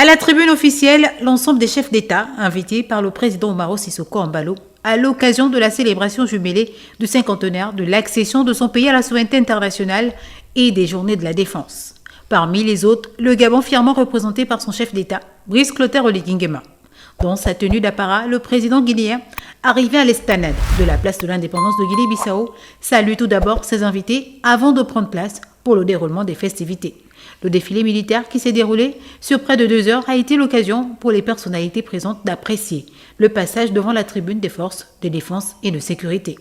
À la tribune officielle, l'ensemble des chefs d'État invités par le président Umaro Sissoco Embaló à l'occasion de la célébration jumelée du cinquantenaire de l'accession de son pays à la souveraineté internationale et des journées de la défense. Parmi les autres, le Gabon fièrement représenté par son chef d'État, Brice Clotaire Oligui Nguema. Dans sa tenue d'apparat, le président guinéen, arrivé à l'esplanade de la place de l'indépendance de Guinée-Bissau, salue tout d'abord ses invités avant de prendre place pour le déroulement des festivités. Le défilé militaire qui s'est déroulé sur près de 2 heures a été l'occasion pour les personnalités présentes d'apprécier le passage devant la tribune des forces de défense et de sécurité.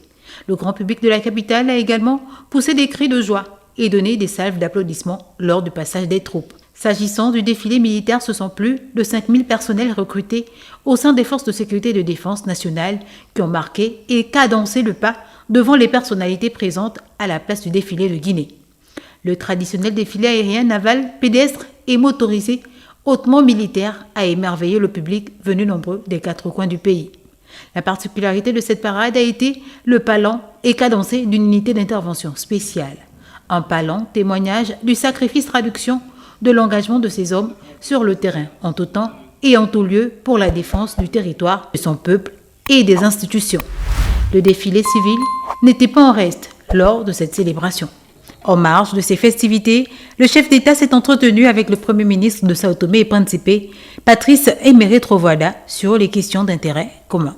Le grand public de la capitale a également poussé des cris de joie et donné des salves d'applaudissements lors du passage des troupes. S'agissant du défilé militaire, ce sont plus de 5000 personnels recrutés au sein des forces de sécurité et de défense nationales qui ont marqué et cadencé le pas devant les personnalités présentes à la place du défilé de Guinée. Le traditionnel défilé aérien, naval, pédestre et motorisé, hautement militaire, a émerveillé le public venu nombreux des 4 coins du pays. La particularité de cette parade a été le pas lent et cadencé d'une unité d'intervention spéciale. Un pas lent, témoignage du sacrifice traduction de l'engagement de ces hommes sur le terrain, en tout temps et en tout lieu pour la défense du territoire, de son peuple et des institutions. Le défilé civil n'était pas en reste lors de cette célébration. En marge de ces festivités, le chef d'État s'est entretenu avec le Premier ministre de Sao Tomé et Principe, Patrice Emery Trovoada, sur les questions d'intérêt commun.